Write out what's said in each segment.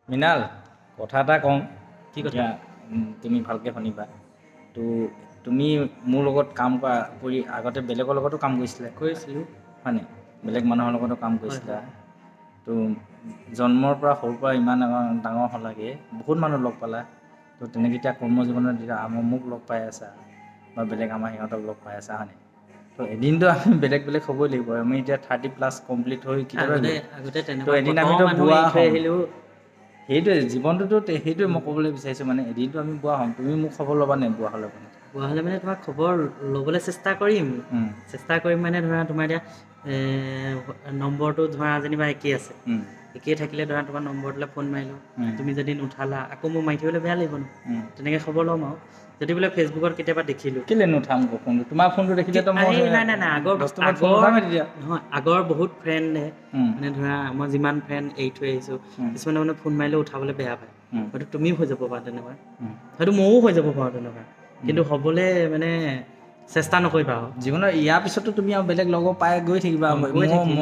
মৃণাল কথা এটা কওঁ কি কথা? এতিয়া তুমি ভালকৈ শুনিবা তো তুমি মোৰ লগত কাম কৰি আগতে বেলেগৰ লগতো কাম কৰিছিলা কৰিছিলোঁ। হয়নে বেলেগ মানুহৰ লগতো কাম হয়, কৰিছিলা হয়। তো জন্মৰ পৰা সৰুৰ পৰা ইমান ডাঙৰ হ'লাগে বহুত মানুহ লগ পালা তো তেনেকৈ এতিয়া কৰ্মজীৱনত যেতিয়া মোক লগ পাই আছা বা বেলেগ আমাৰ সিহঁতক লগ পাই আছা হয়নে তো এদিনতো আমি বেলেগ বেলেগ হ'বই লাগিব আমি এতিয়া 30+ কমপ্লিট হৈ কেতিয়াবা গ'ল আগতে তো তেনেকুৱা এদিন কত আমিতো মানুহ বুঢ়া এৰি থৈ হ'ম আহিলোঁ। সেইটোৱে জীৱনটোতো সেইটোৱে মই ক'বলৈ বিচাৰিছোঁ মানে এদিনটো আমি বুঢ়া হ'ম তুমি মোক খবৰ ল'বা নে বুঢ়া হ'লে মানে বুঢ়া হ'লে মানে তোমাক খবৰ ল'বলৈ চেষ্টা কৰিম মানে ধৰা তোমাৰ এতিয়া নম্বৰটো ধৰা যেনিবা একেই আছে একেই থাকিলে ধৰা তোমাৰ নম্বৰটোলৈ ফোন মাৰিলোঁ তুমি যদি নুঠালা আকৌ মোক মাৰি থাকিবলৈ বেয়া লাগিব ন তেনেকৈ খবৰ ল'ম আৰু যদি বোলে ফেচবুকত কেতিয়াবা দেখিলোঁ কেলৈ নুঠাম আকৌ ফোনটো তোমাৰ ফোনটো দেখিলেতো মই নাই আগৰ 10 ফোন নুঠামেই তেতিয়া নহয় আগৰ বহুত ফ্ৰেণ্ডে মানে ধৰা মই যিমান ফ্ৰেণ্ড এৰি থৈ আহিছোঁ কিছুমানে মানে ফোন মাৰিলেও উঠাবলৈ বেয়া পায় হয়তো তুমিও হৈ যাব পাৰা তেনেকুৱা হয়তো ময়ো হৈ যাব পাৰোঁ তেনেকুৱা কিন্তু হ'বলৈ মানে চেষ্টা নকৰিবা আৰু জীৱনৰ ইয়াৰ পিছতো তুমি আৰু বেলেগ লগৰ পাই গৈ থাকিবা গৈ থাকিম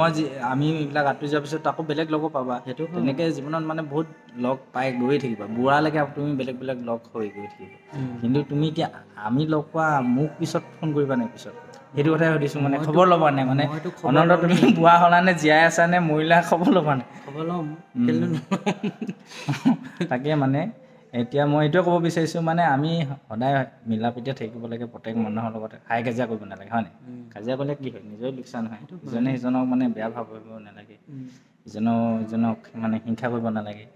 আমি এইবিলাক আঁতৰি যোৱাৰ পিছত আকৌ বেলেগ লগো পাবা সেইটো হয়। তেনেকৈ জীৱনত মানে বহুত লগ পাই গৈয়ে থাকিবা বুঢ়ালৈকে তুমি বেলেগ বেলেগ লগ হৈ গৈ থাকিবা কিন্তু তুমি এতিয়া আমি লগ পোৱা মোক পিছত ফোন কৰিবা নে পিছত সেইটো কথাই সুধিছোঁ মানে খবৰ ল'বা নে মানে মইতো খবৰ অনন্ত তুমি ল'মেই বুঢ়া হ'লা নে জীয়াই আছা নে মৰিলা খবৰ ল'বা নে খবৰ ল'ম কেলৈ নল'ম তাকে মানে এতিয়া মই এইটোৱে ক'ব বিচাৰিছোঁ মানে আমি সদায় মিলা প্ৰীতিৰে থাকিব লাগে প্ৰত্যেক মানুহৰ লগতে হাই কাজিয়া কৰিব নালাগে হয় নাই কাজিয়া কৰিলে কি হয় নিজৰে লোকচান হয় সেইটো ইজনে সিজনক মানে বেয়া ভাৱ কৰিব নালাগে ইজনক মানে হিংসা কৰিব নালাগে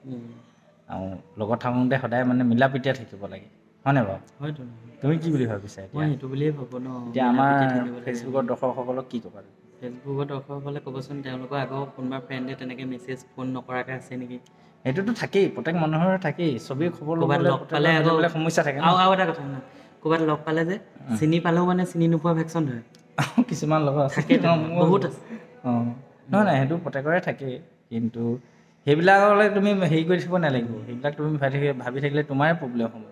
আৰু লগত থাকোঁতে সদায় মানে মিলা প্ৰীতিৰে থাকিব লাগে হয় নাই বাৰু হয়তো তুমি কি বুলি ভাবিছা মই এতিয়া সেইটো বুলিয়ে ভাবোঁ ন এতিয়া মিলা আমাৰ প্ৰীতি থাকিব লাগে ফেচবুকৰ দৰ্শকসকলক কি ক'বা ফেচবুকত দৰ্শকসকলে ক'বচোন তেওঁলোকৰ আগৰ কোনোবা ফ্ৰেণ্ডে তেনেকৈ মেছেজ ফোন নকৰাকৈ আছে নেকি সেইটোতো থাকেই প্ৰত্যেক মানুহৰে থাকেই চবেই খবৰ ক'ৰবাত ল'বলৈ লগ পালে প্ৰত্যেকৰ আকৌ বেলেগ বেলেগ সমস্যা থাকে ন আৰু এটা কথা নহয় ক'ৰবাত লগ পালে যে চিনি পালেও মানে চিনি নোপোৱা ভেকচন ধৰে কিছুমান লগৰ আছে থাকে তেনেকুৱা বহুত আছে নহয় নাই সেইটো প্ৰত্যেকৰে থাকেই কিন্তু সেইবিলাকলৈ তুমি হেৰি কৰি থাকিব নালাগিব সেইবিলাক তুমি ভাবি থাকিলে তোমাৰে প্ৰব্লেম হ'ব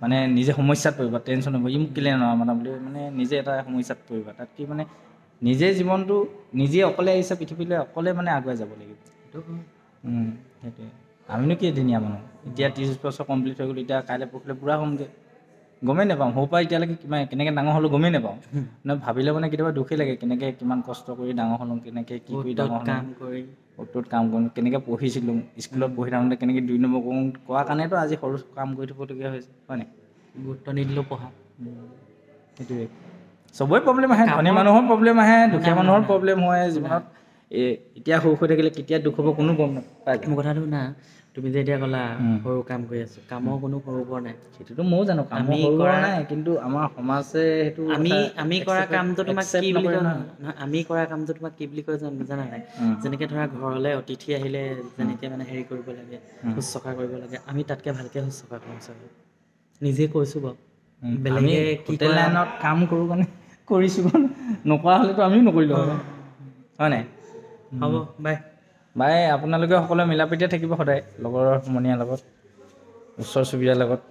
মানে নিজে সমস্যাত পৰিবা টেনশ্যন হ'ব ই মোক কেলৈ মানে বুলি মানে নিজে এটা সমস্যাত পৰিবা তাত কি মানে নিজে জীৱনটো নিজে অকলে আহিছে পৃথিৱীলৈ অকলে মানে আগুৱাই যাব লাগিব সেইটোৱে আমিনো কি এদিনীয়া মানুহ এতিয়া 30 বছৰ কমপ্লিট হৈ গ'ল এতিয়া কাইলৈ পৰহিলৈ বুঢ়া হ'মগৈ গমেই নাপাওঁ সৰুৰ পৰা এতিয়ালৈকে কেনেকৈ ডাঙৰ হ'লোঁ গমেই নাপাওঁ মানে ভাবিলে মানে কেতিয়াবা দুখেই লাগে কেনেকৈ কিমান কষ্ট কৰি ডাঙৰ হ'লোঁ কেনেকৈ কি কৰি ডাঙৰ হ'লোঁ কাম কৰি অ'ত কাম কৰোঁ কেনেকৈ পঢ়িছিলোঁ স্কুলত পঢ়ি থাকোঁতে কেনেকৈ 2 নম্বৰ কৰা কাৰণেতো আজি সৰু কাম কৰি থ'বলগীয়া হৈছে হয় নাই গুৰুত্ব নিদিলেও পঢ়া সেইটোৱে চবৰে প্ৰব্লেম আহে ধনী কামৰ মানুহৰ প্ৰব্লেম আহে দুখীয়া শুনা মানুহৰ শুনা প্ৰব্লেম হয় শুনা জীৱনত এতিয়া সুখ হৈ থাকিলে কেতিয়া দুখ হ'ব কোনো গম নাপায় মোৰ কথাটো শুনা তুমি যে এতিয়া ক'লা সৰু কাম কৰি আছোঁ কামৰ কোনো সৰু বৰ নাই সেইটোতো ময়ো জানো কামৰ আমি সৰু বৰ কৰা নাই কিন্তু আমাৰ সমাজে সেইটো আমি কৰা কামটো তোমাক কি বুলি নকৰে কয় নহয় আমি কৰা কামটো তোমাক কি বুলি কয় জানা নাই যেনেকৈ ধৰা ঘৰলৈ অতিথি আহিলে যেনেকৈ মানে হেৰি কৰিব লাগে শুশ্ৰূষা কৰিব লাগে আমি তাতকৈ ভালকৈ শুশ্ৰূষা কৰোঁ চাগে নিজে কৈছোঁ বাৰু আমি বেলেগে কি হোটেল কয় লাইনত কাম কৰোঁ কাৰণে কৰিছোঁ নকৰা হ'লেতো আমিও নকৰিলোঁ হয় নাই হ'ব বাই আপোনালোকে সকলোৱে মিলা প্ৰীতিৰে থাকিব সদায় লগৰ সমনীয়াৰ লগত ওচৰ চুবুৰীয়াৰ লগত